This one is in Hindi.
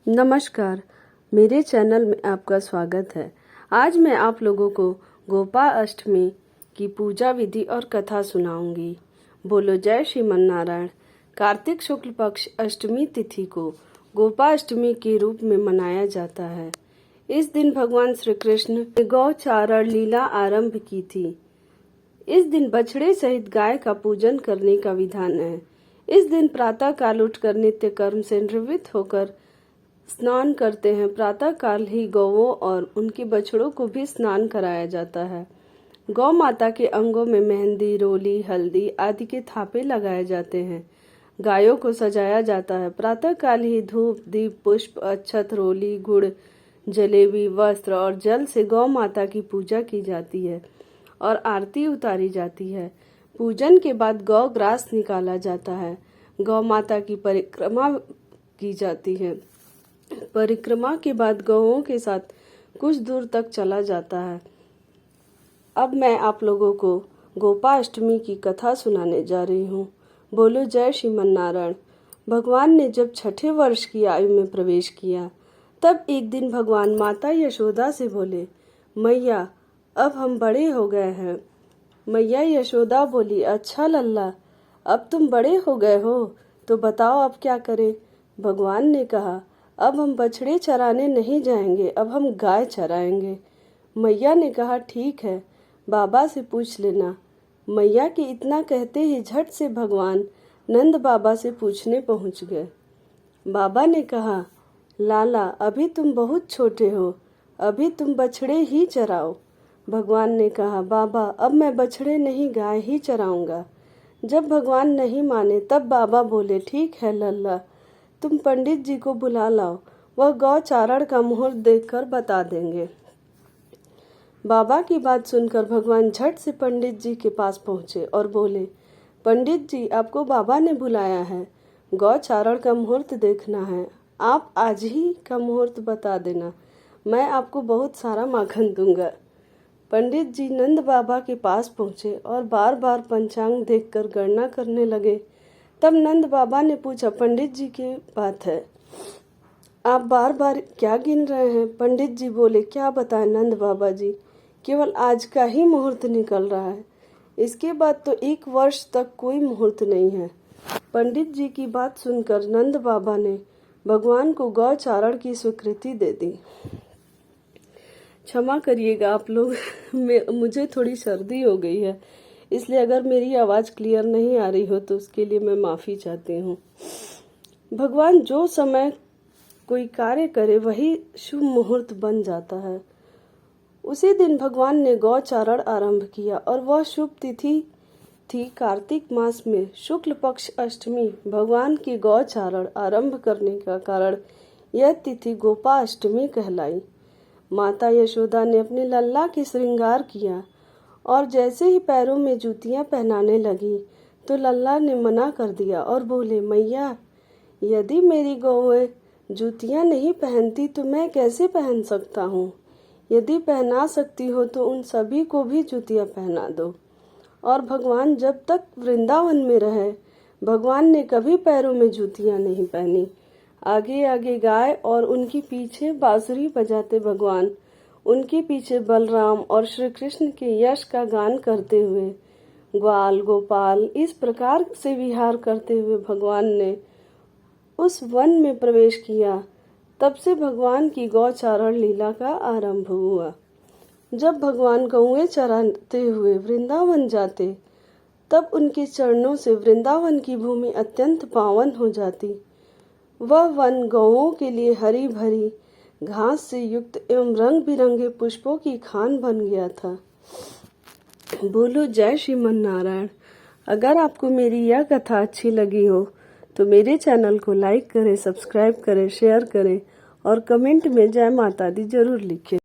नमस्कार, मेरे चैनल में आपका स्वागत है। आज मैं आप लोगों को गोपा अष्टमी की पूजा विधि और कथा सुनाऊंगी। बोलो जय श्रीमन नारायण। कार्तिक शुक्ल पक्ष अष्टमी तिथि को गोपा अष्टमी के रूप में मनाया जाता है। इस दिन भगवान श्री कृष्ण ने गौचारण लीला आरंभ की थी। इस दिन बछड़े सहित गाय का पूजन करने का विधान है। इस दिन प्रातः काल उठकर नित्य कर्म से निवृत्त होकर स्नान करते हैं। प्रातः काल ही गौओं और उनके बछड़ों को भी स्नान कराया जाता है। गौ माता के अंगों में मेहंदी, रोली, हल्दी आदि के थापे लगाए जाते हैं। गायों को सजाया जाता है। प्रातः काल ही धूप, दीप, पुष्प, अक्षत, रोली, गुड़, जलेबी, वस्त्र और जल से गौ माता की पूजा की जाती है और आरती उतारी जाती है। पूजन के बाद गौ ग्रास निकाला जाता है। गौ माता की परिक्रमा की जाती है। परिक्रमा के बाद गौओं के साथ कुछ दूर तक चला जाता है। अब मैं आप लोगों को गोपा अष्टमी की कथा सुनाने जा रही हूँ। बोलो जय श्रीमन नारायण। भगवान ने जब छठे वर्ष की आयु में प्रवेश किया, तब एक दिन भगवान माता यशोदा से बोले, मैया अब हम बड़े हो गए हैं। मैया यशोदा बोली, अच्छा लल्ला, अब तुम बड़े हो गए हो तो बताओ अब क्या करें। भगवान ने कहा, अब हम बछड़े चराने नहीं जाएंगे, अब हम गाय चराएंगे। मैया ने कहा, ठीक है, बाबा से पूछ लेना। मैया के इतना कहते ही झट से भगवान नंद बाबा से पूछने पहुंच गए। बाबा ने कहा, लाला अभी तुम बहुत छोटे हो, अभी तुम बछड़े ही चराओ। भगवान ने कहा, बाबा अब मैं बछड़े नहीं गाय ही चराऊंगा। जब भगवान नहीं माने तब बाबा बोले, ठीक है लल्ला, तुम पंडित जी को बुला लाओ, वह गौचारण का मुहूर्त देखकर बता देंगे। बाबा की बात सुनकर भगवान झट से पंडित जी के पास पहुंचे और बोले, पंडित जी आपको बाबा ने बुलाया है, गौचारण का मुहूर्त देखना है। आप आज ही का मुहूर्त बता देना, मैं आपको बहुत सारा माखन दूंगा। पंडित जी नंद बाबा के पास पहुंचे और बार बार पंचांग देखकर गणना करने लगे। तब नंद बाबा ने पूछा, पंडित जी की बात है, आप बार बार क्या गिन रहे हैं। पंडित जी बोले, क्या बताएं नंद बाबा जी, केवल आज का ही मुहूर्त निकल रहा है, इसके बाद तो 1 वर्ष तक कोई मुहूर्त नहीं है। पंडित जी की बात सुनकर नंद बाबा ने भगवान को गौचारण की स्वीकृति दे दी। क्षमा करिएगा आप लोग, मुझे थोड़ी सर्दी हो गई है, इसलिए अगर मेरी आवाज़ क्लियर नहीं आ रही हो तो उसके लिए मैं माफ़ी चाहती हूँ। भगवान जो समय कोई कार्य करे वही शुभ मुहूर्त बन जाता है। उसी दिन भगवान ने गौचारण आरंभ किया और वह शुभ तिथि थी कार्तिक मास में शुक्ल पक्ष अष्टमी। भगवान की गौचारण आरंभ करने का कारण यह तिथि गोपा अष्टमी कहलाई। माता यशोदा ने अपने लल्ला की श्रृंगार किया और जैसे ही पैरों में जूतियां पहनाने लगी तो लल्ला ने मना कर दिया और बोले, मैया यदि मेरी गौएं जूतियां नहीं पहनती तो मैं कैसे पहन सकता हूँ। यदि पहना सकती हो तो उन सभी को भी जूतियां पहना दो। और भगवान जब तक वृंदावन में रहे, भगवान ने कभी पैरों में जूतियां नहीं पहनी। आगे आगे गाय और उनके पीछे बांसुरी बजाते भगवान, उनके पीछे बलराम और श्री कृष्ण के यश का गान करते हुए ग्वाल गोपाल इस प्रकार से विहार करते हुए भगवान ने उस वन में प्रवेश किया। तब से भगवान की गौचारण लीला का आरंभ हुआ। जब भगवान गौएं चराते हुए वृंदावन जाते, तब उनके चरणों से वृंदावन की भूमि अत्यंत पावन हो जाती। वह वन गौओं के लिए हरी भरी घास से युक्त एवं रंग बिरंगे पुष्पों की खान बन गया था। बोलो जय श्रीमन नारायण। अगर आपको मेरी यह कथा अच्छी लगी हो तो मेरे चैनल को लाइक करें, सब्सक्राइब करें, शेयर करें और कमेंट में जय माता दी जरूर लिखें।